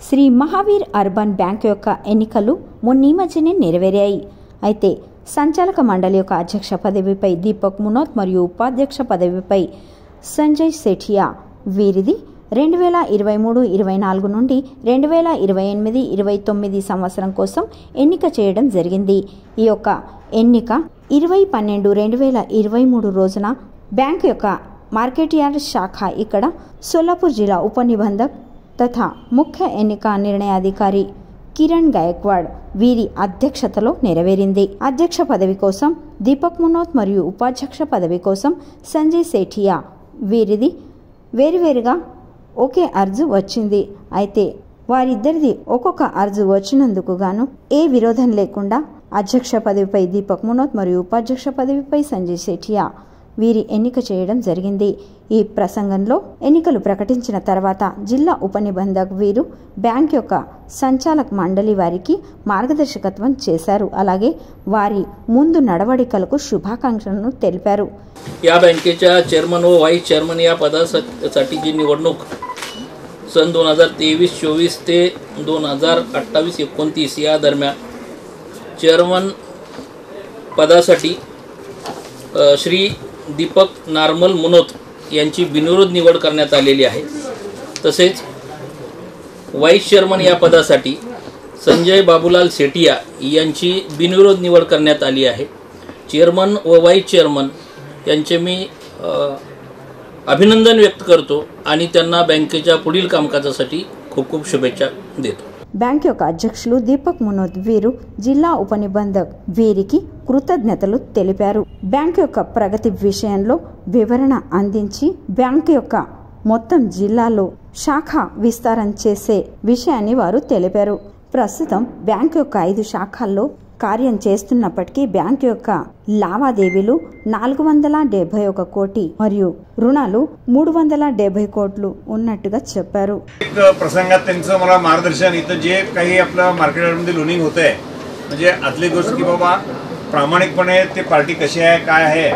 Shri Mahavir urban bank యొక్క ఎన్నికలు మొన్న మధ్యనే నెరవేరాయి. అయితే సంచాలక మండలి యొక్క అధ్యక్ష పదవిపై దీపక్ మునోత్ మరియు ఉపాధ్యక్ష పదవిపై సంజయ్ సేఠియా వీరిది 2023-24 నుండి 2028-29 సంవత్సరం కోసం ఎన్నిక చేయడం జరిగింది. ఈ యొక్క ఎన్నిక 20/12/2023 రోజున బ్యాంక్ యొక్క మార్కెట్ యార్డ్ శాఖ ఇక్కడ సోలాపూర్ జిల్లా ఉప నిబంధక్ తథా ముఖ్య ఎన్నిక నిర్ణయాధికారి కిరణ్ గాయక్వాడ్ వీరి అధ్యక్షతలో నెరవేరింది. అధ్యక్ష పదవి కోసం దీపక్ మునోత్ మరియు ఉపాధ్యక్ష పదవి కోసం సంజయ్ సేఠియా వీరిది వేరువేరుగా ఒకే అర్జు వచ్చింది. అయితే వారిద్దరిది ఒక్కొక్క అర్జు వచ్చినందుకు గాను ఏ విరోధం లేకుండా అధ్యక్ష పదవిపై దీపక్ మునోత్ మరియు ఉపాధ్యక్ష పదవిపై సంజయ్ సేఠియా వీరి ఎన్నిక చేయడం జరిగింది. ఈ ప్రసంగంలో ఎన్నికలు ప్రకటించిన తర్వాత జిల్లా ఉప నిబంధక్ వీరు బ్యాంక్ యొక్క సంచాలక మండలి వారికి మార్గదర్శకత్వం చేశారు. అలాగే వారి ముందు నడవడికలకు శుభాకాంక్షలను తెలిపారు. या बँकेच्या चेअरमन व व्हाईस चेअरमन या पदासाठीची निवडणूक सन 2023-24 ते 2028-29 या दरम्यान चेअरमन पदासाठी श्री दीपक नार्मल मुनोत यांची बिनविरोध निवड करण्यात आलेली आहे. तसेच व्हाईस चेअरमन या पदासाठी संजय बाबूलाल सेठिया यांची बिनविरोध निवड करण्यात आली आहे. चेअरमन व व्हाईस चेअरमन यांचे मी अभिनंदन व्यक्त करतो आणि त्यांना बँकेच्या पुढील कामकाजासाठी खूप खूप शुभेच्छा देतो. బ్యాంక్ యొక్క అధ్యక్షులు దీపక్ మునోత్ వీరు జిల్లా ఉప నిబంధక్ వీరికి కృతజ్ఞతలు తెలిపారు. బ్యాంక్ యొక్క ప్రగతి విషయంలో వివరణ అందించి బ్యాంక్ యొక్క మొత్తం జిల్లాలో శాఖ విస్తరణ చేసే విషయాన్ని వారు తెలిపారు. ప్రస్తుతం బ్యాంక్ యొక్క 5 శాఖల్లో కార్యం చేస్తున్నప్పటికీ బ్యాంక్ యొక్క లావాదేవీలు 471 కోటి మరియు రుణాలు 370 కోట్లు ఉన్నట్టుగా చెప్పారు. प्रसंगात त्यांचं मला मार्गदर्शन इथं जे काही आपलं मार्केटमध्ये लोनिंग होत आहे म्हणजे आतली गोष्ट की बाबा प्रामाणिकपणे ते पार्टी कशी आहे काय आहे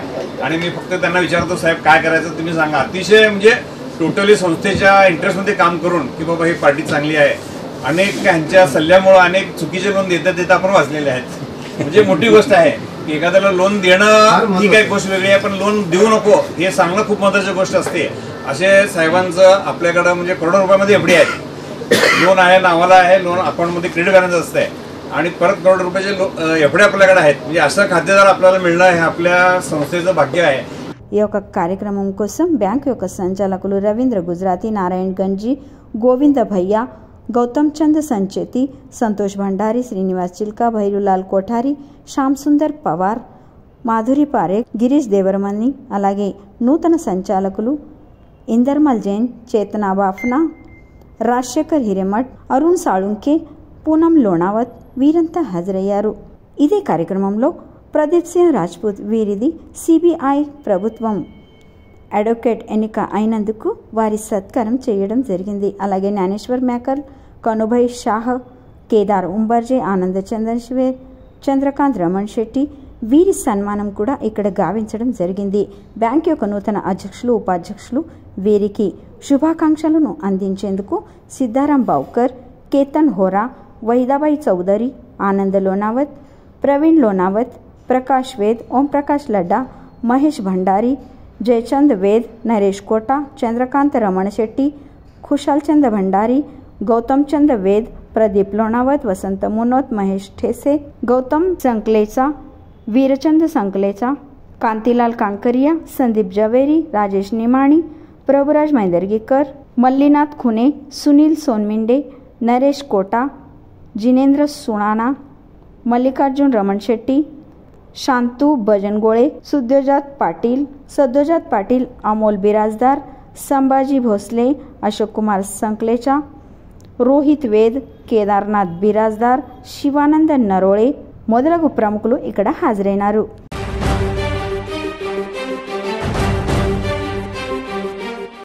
आणि मी फक्त त्यांना विचारतो साहेब काय करायचं तुम्ही सांगा. अतिशय म्हणजे टोटली संस्थेच्या इंटरेस्टमध्ये काम करून की बाबा ही पार्टी चांगली आहे. अनेक ह्यांच्या सल्ल्यामुळे अनेक चुकीचे लोन देता आपण वाचलेले आहेत. म्हणजे मोठी गोष्ट आहे की एखाद्याला लोन देणं ही काही गोष्ट वेगळी आहे पण लोन देऊ नको हे सांगणं खूप महत्त्वाची गोष्ट असते. असे साहेबांचं आपल्याकडं म्हणजे करोडो रुपयामध्ये एफडी आहे, लोन आहे, नावाला आहे, लोन अकाउंटमध्ये क्रेडिट करायचं असतंय आणि परत करोड रुपयाचे एफडी आपल्याकडे आहेत. म्हणजे असं खातेदार आपल्याला मिळणं हे आपल्या संस्थेचं भाग्य आहे. ఈ యొక్క కార్యక్రమం కోసం బ్యాంక్ యొక్క సంచాలకులు రవీంద్ర గుజరాతీ, నారాయణ్ గంజీ, గోవింద భయ్యా, गौतम चंद संचेती, संतोष भंडारी, श्रीनिवास चिल्का, भैरूलाल कोठारी, श्याम सुंदर पवार, माधुरी पारेख, गिरीश देवरमनी అలాగే నూతన సంచాలకులు ఇందర్మల్ జైన్, చేతనా బాఫ్నా, రాజశేఖర్ హిరేమఠ్, అరుణ్ సాళుంకే, పూనం లోనావత్ వీరంతా హాజరయ్యారు. ఇదే కార్యక్రమంలో ప్రదీప్ సింగ్ రాజ్పూత్ వీరిది సిబిఐ ప్రభుత్వం అడ్వకేట్ ఎన్నిక అయినందుకు వారి సత్కారం చేయడం జరిగింది. అలాగే జ్ఞానేశ్వర్ మేకర్, కనుభై షాహ్, కేదార్ ఉంబర్జే, ఆనంద చందన్ శివేర్, చంద్రకాంత్ రమణ్ శెట్టి వీరి సన్మానం కూడా ఇక్కడ గావించడం జరిగింది. బ్యాంక్ యొక్క నూతన అధ్యక్షులు, ఉపాధ్యక్షులు వీరికి శుభాకాంక్షలను అందించేందుకు సిద్ధారాం బావ్కర్, కేతన్ హోరా, వహీదాబాయి చౌదరి, ఆనంద లోనావత్, ప్రవీణ్ లోనావత్, ప్రకాష్ వేద్, ఓంప్రకాష్ లడ్డా, మహేష్ భండారి, जयचंद वेद, नरेश कोटा, चंद्रकांत रमण शेट्टी, खुशाल चंद भंडारी, गौतम चंद वेद, प्रदीप लोणावत, वसंत मुनोत, महेश ठेसे, गौतम संकलेचा, वीरचंद संकलेचा, कांतीलाल कांकरिया, संदीप जवेरी, राजेश निमाणी, प्रभुराज मैदर्गीकर, मल्लीनाथ खुने, सुनील सोनमिंडे, नरेश कोटा, जिनेंद्र सुणाना, मल्लिकार्जुन रमण शेट्टी, शांतू बजनगोळे, सद्योजात पाटील, अमोल बिराजदार, संभाजी भोसले, अशोक कुमार संकलेचा, రోహిత్ వేద్, కేదార్నాథ్ బిరాజ్దార్, శివానంద నరోళే మొదలగు ప్రముఖులు ఇక్కడ హాజరైనారు.